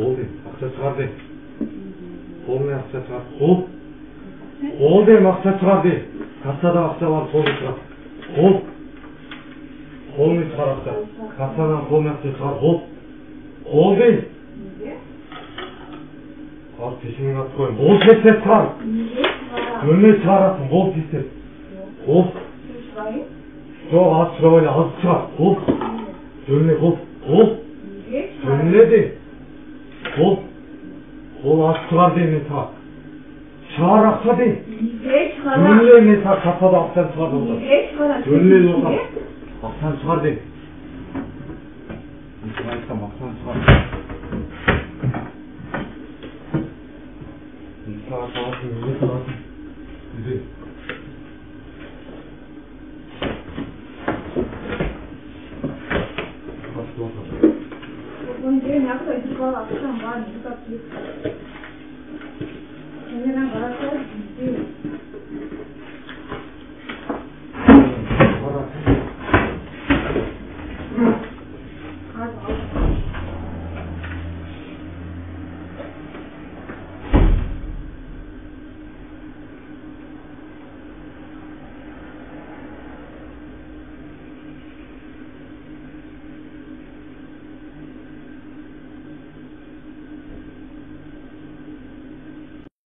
Қол дейм, ақша шығар дейм. Қолмен ақша шығар. Қол. Қол дейм, ақша шығар дейм. Кассада ақша бар, қолмен шығар. Қол. Қолмен шығар ақша. Кассадан қолмен ақша шығар. Қол. Қол дейм. Ал пешіңнен атып қойын. Қол тестеп шығар. Жөніне шығарасың, қол тестеп. Қол. Жоқ, аз шығабайлы, аз шығар. Қол. Жөніне қол. Қол. Жөніне дейм. Қол. Қол аз шығар дейм мен саған. Шығар ақша дейм. Жөніне мен саған кассада ақшаны шығар болса. Жөніне болса. Ақшаны шығар дейм. Мен саған айтсам ақшаны шығар. Мен саған саласың, неге саласың? Үйде. Önce ne yapayım? Akşam var mı? Kendinden karakter